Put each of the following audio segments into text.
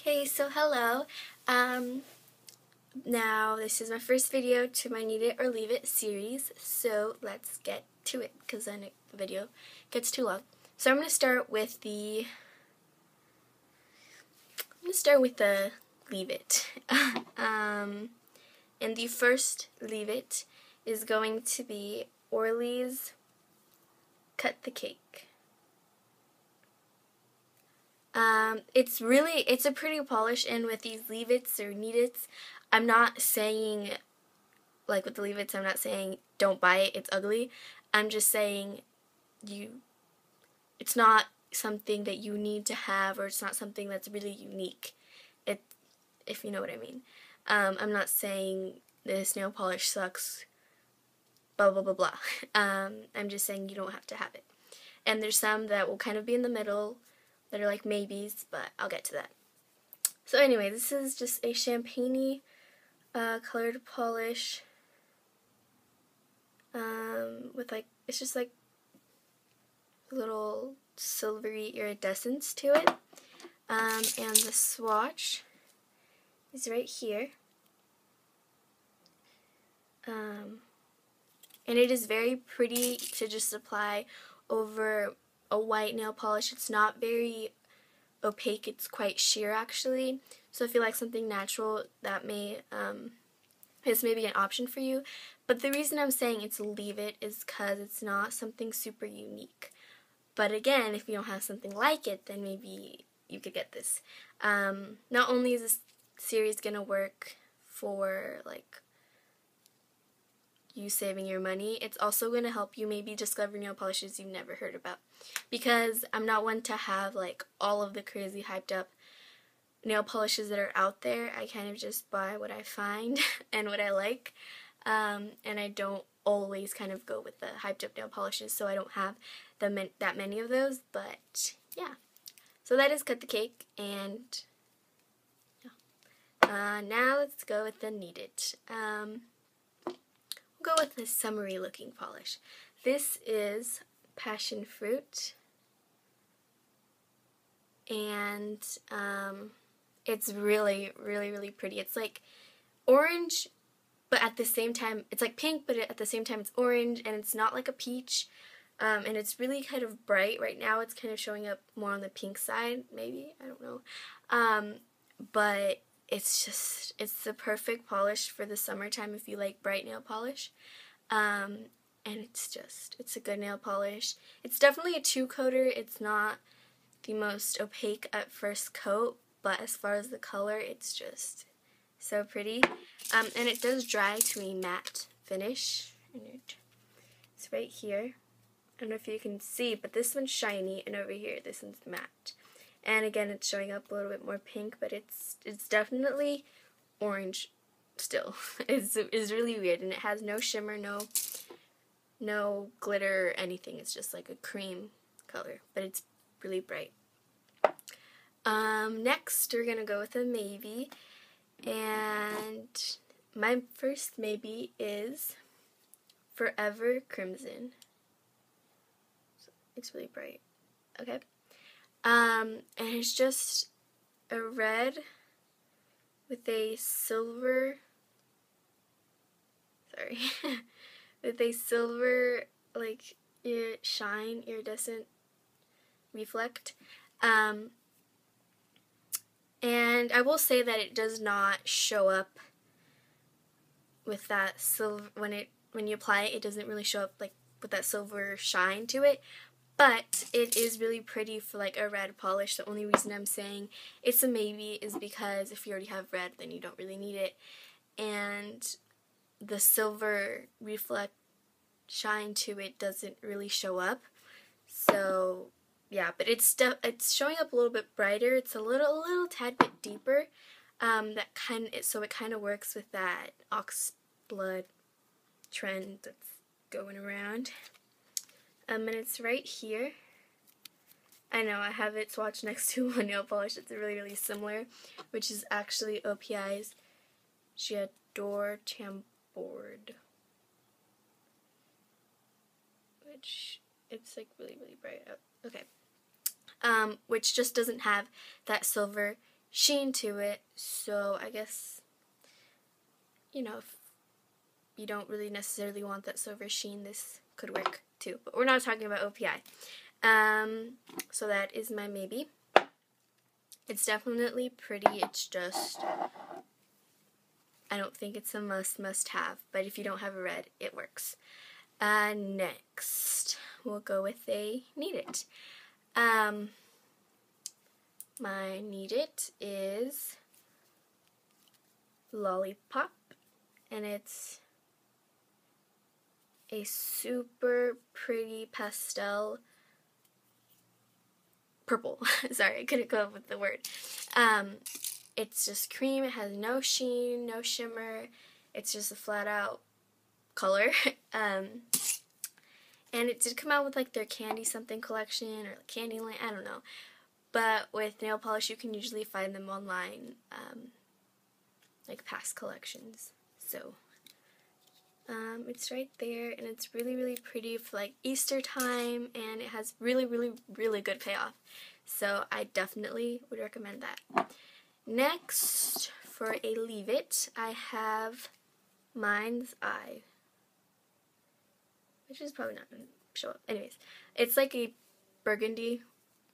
Okay, so hello. Now this is my first video to my Need It or Leave It series, so let's get to it because then the video gets too long. So I'm going to start with the Leave It. And the first Leave It is going to be Orly's Cut the Cake. It's a pretty polish, and with these Leave It's or Need It's, I'm not saying, like with the Leave It's, I'm not saying don't buy it, it's ugly. I'm just saying it's not something that you need to have, or it's not something that's really unique, if you know what I mean. I'm not saying this nail polish sucks, blah blah blah blah. I'm just saying you don't have to have it. And there's some that will kind of be in the middle, that are like maybes, but I'll get to that. So anyway, this is just a champagne-y colored polish with it's just like a little silvery iridescence to it. And the swatch is right here. And it is very pretty to just apply over a white nail polish. It's not very opaque, it's quite sheer actually. So if you like something natural, that this may be an option for you. But the reason I'm saying it's Leave It is because it's not something super unique. But again, if you don't have something like it, then maybe you could get this. Not only is this series gonna work for like you saving your money, it's also going to help you maybe discover nail polishes you've never heard about. Because I'm not one to have like all of the crazy hyped up nail polishes that are out there. I kind of just buy what I find and what I like. And I don't always kind of go with the hyped up nail polishes, so I don't have that many of those. But yeah, so that is Cut the Cake, and now let's go with the Need It. Go with this summery looking polish. This is passion fruit, and it's really pretty. It's like orange, but at the same time it's like pink, but at the same time it's orange, and it's not like a peach, and it's really kind of bright. Right now it's kind of showing up more on the pink side, maybe, I don't know, but it's the perfect polish for the summertime if you like bright nail polish. And it's a good nail polish. It's definitely a 2-coater. It's not the most opaque at first coat, but as far as the color, it's just so pretty. And it does dry to a matte finish. And it's right here. I don't know if you can see, but this one's shiny, and over here, this one's matte. And again, it's showing up a little bit more pink, but it's definitely orange still. It's really weird, and it has no shimmer, no glitter or anything. It's just like a cream color, but it's really bright. Next, we're gonna go with a maybe, and my first maybe is Forever Crimson. So it's really bright. Okay. And it's just a red with a silver, with a silver, like, iridescent reflect. And I will say that it does not show up with that silver, when you apply it, it doesn't really show up, like, with that silver shine to it. But it is really pretty for like a red polish. The only reason I'm saying it's a maybe is because if you already have red, then you don't really need it. And the silver reflect shine to it doesn't really show up. So yeah, but it's showing up a little bit brighter. It's a little tad bit deeper. So it kind of works with that ox blood trend that's going around. And it's right here. I know, I have it swatched next to one nail polish that's really similar, which is actually OPI's Chateau Tambourd, which it's like really bright. Okay. Which just doesn't have that silver sheen to it, so I guess, you know, if you don't really necessarily want that silver sheen, this could work too. But we're not talking about OPI. So that is my maybe. It's definitely pretty, it's just, I don't think it's a must have, but if you don't have a red, it works. Next, we'll go with a Need It. My Need It is Lollipop, and it's a super pretty pastel purple. Sorry, I couldn't come up with the word. It's just cream. It has no sheen, no shimmer. It's just a flat out color. And it did come out with like their Candy Something collection or Candy Line, I don't know. But with nail polish, you can usually find them online, like past collections. So it's right there, and it's really, really pretty for like Easter time, and it has really, really, really good payoff. So I definitely would recommend that. Next, for a Leave It, I have Mind's Eye, which is probably not going to show up. Anyways, it's like a burgundy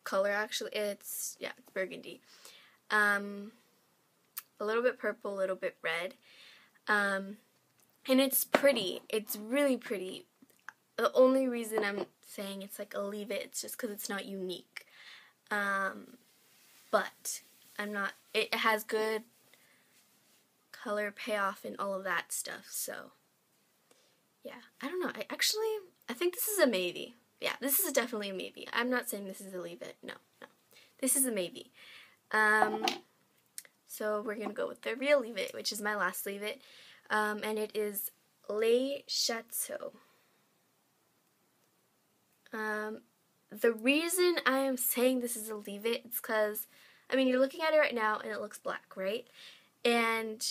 color, actually. It's burgundy. A little bit purple, a little bit red. And it's pretty. It's really pretty. The only reason I'm saying it's like a Leave It, it's just because it's not unique. But it has good color payoff and all of that stuff, so yeah, I don't know. I think this is a maybe. Yeah, this is definitely a maybe. I'm not saying this is a Leave It. No. This is a maybe. So we're gonna go with the real Leave It, which is my last Leave It. And it is Chateau. The reason I am saying this is a Leave It, it's because, I mean, you're looking at it right now and it looks black, right? And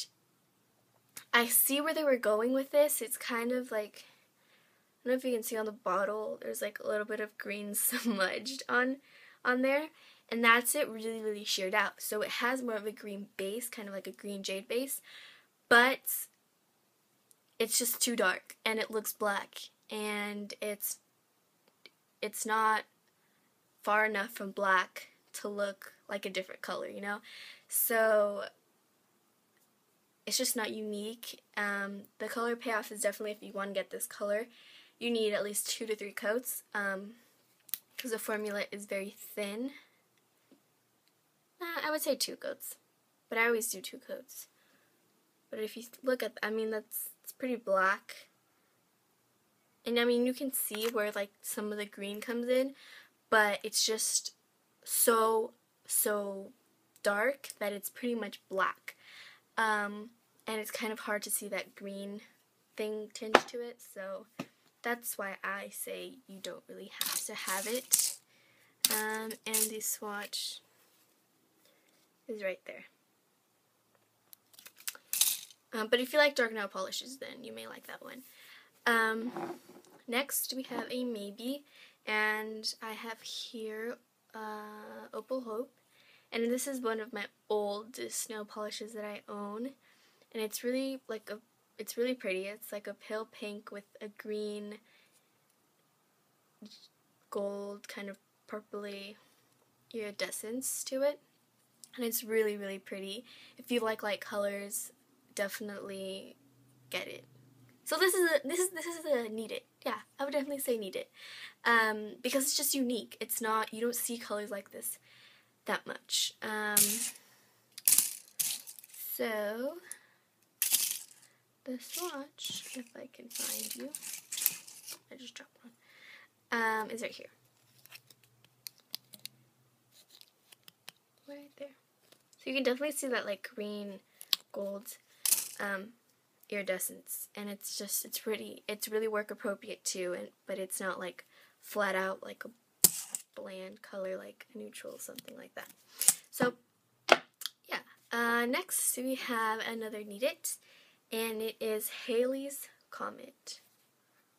I see where they were going with this. It's kind of like, I don't know if you can see on the bottle, there's like a little bit of green smudged on there. And that's it really, really sheared out. So it has more of a green base, kind of like a green jade base. But it's just too dark and it looks black. And it's not far enough from black to look like a different color, you know? So it's just not unique. The color payoff is definitely, if you want to get this color, you need at least 2 to 3 coats, because the formula is very thin. I would say 2 coats, but I always do 2 coats. But if you look at, I mean, it's pretty black. And I mean, you can see where like some of the green comes in, but it's just so dark that it's pretty much black. And it's kind of hard to see that green thing tinge to it, so that's why I say you don't really have to have it. And the swatch is right there. But if you like dark nail polishes, then you may like that one. Next, we have a maybe, and I have here Opal Hope, and this is one of my oldest nail polishes that I own, and it's really like it's really pretty. It's like a pale pink with a green, gold, kind of purpley iridescence to it, and it's really, really pretty. If you like light colors, definitely get it. So this is a Need It. Yeah, I would definitely say Need It. Because it's just unique. It's not, you don't see colors like this that much. So the swatch, if I can find you, I just dropped one, is right here. Right there. So you can definitely see that like green, gold, iridescence, and it's pretty. It's really work appropriate too, but it's not like flat out like a bland color like a neutral, something like that. So yeah, next we have another Need It, and it is Haley's Comet.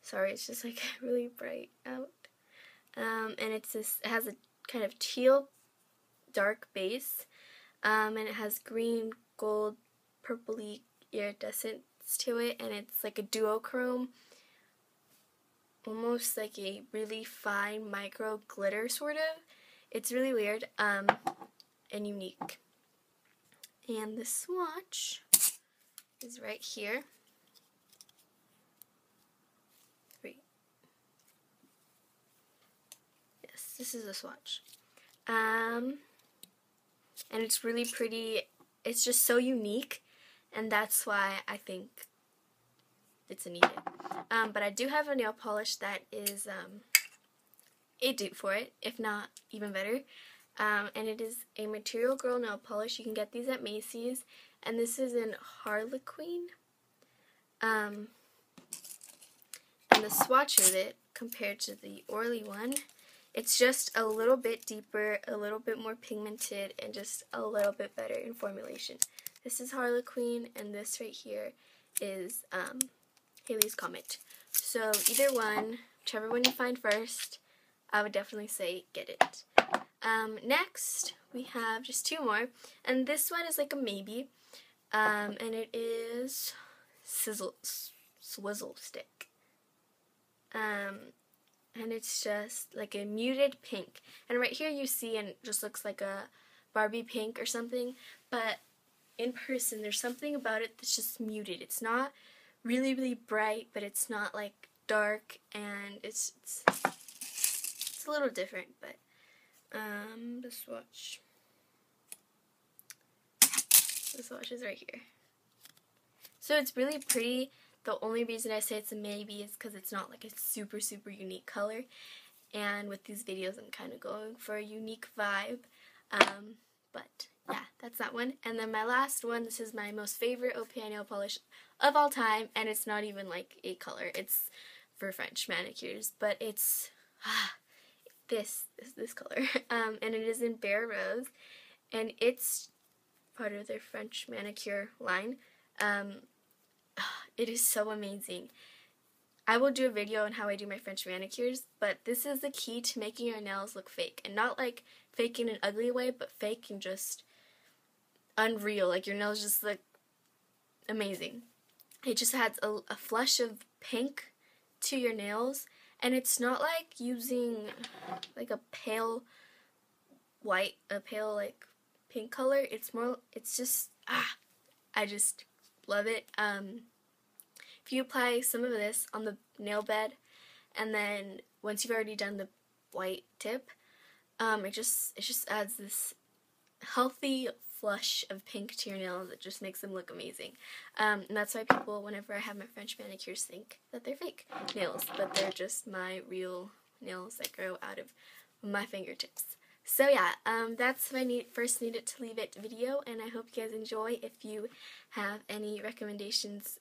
Sorry, it's just like really bright out, and it has a kind of teal dark base, and it has green, gold, purpley iridescence to it, and it's like a duochrome, almost like a really fine micro glitter sort of. It's really weird and unique. And the swatch is right here. Yes, this is the swatch. And it's really pretty. It's just so unique, and that's why I think it's a needed. But I do have a nail polish that is a dupe for it, if not even better. And it is a Material Girl nail polish. You can get these at Macy's, and this is in Harlequin. And the swatch of it compared to the Orly one, it's just a little bit deeper, a little bit more pigmented, and just a little bit better in formulation. This is Harlequin, and this right here is Haley's Comet. So either one, whichever one you find first, I would definitely say get it. Next, we have just two more, and this one is like a maybe, and it is Swizzle Stick. And it's just like a muted pink. And right here you see, and it just looks like a Barbie pink or something, but in person there's something about it that's just muted. It's not really, really bright, but it's not like dark, and it's a little different, but the swatch is right here. So it's really pretty. The only reason I say it's a maybe is because it's not like a super, super unique color. And with these videos, I'm kind of going for a unique vibe. But yeah, that's that one. And then my last one, this is my most favorite OPI nail polish of all time. And it's not even like a color. It's for French manicures. But it's this color. And it is in Bare Rose. And it's part of their French manicure line. It is so amazing. I will do a video on how I do my French manicures, but this is the key to making your nails look fake. And not like fake in an ugly way, but fake and just unreal. Like your nails just look amazing. It just adds a flush of pink to your nails. And it's not like using like a pale white, a pale like pink color. It's just, I just love it. If you apply some of this on the nail bed, and then once you've already done the white tip, it just adds this healthy flush of pink to your nails. It just makes them look amazing. And that's why people, whenever I have my French manicures, think that they're fake nails, but they're just my real nails that grow out of my fingertips. So yeah, that's my first Need It to Leave It video, and I hope you guys enjoy. If you have any recommendations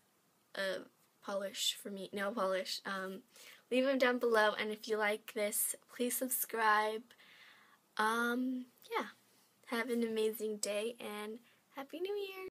of polish for me, nail polish, leave them down below, and if you like this, please subscribe. Yeah, have an amazing day, and Happy New Year!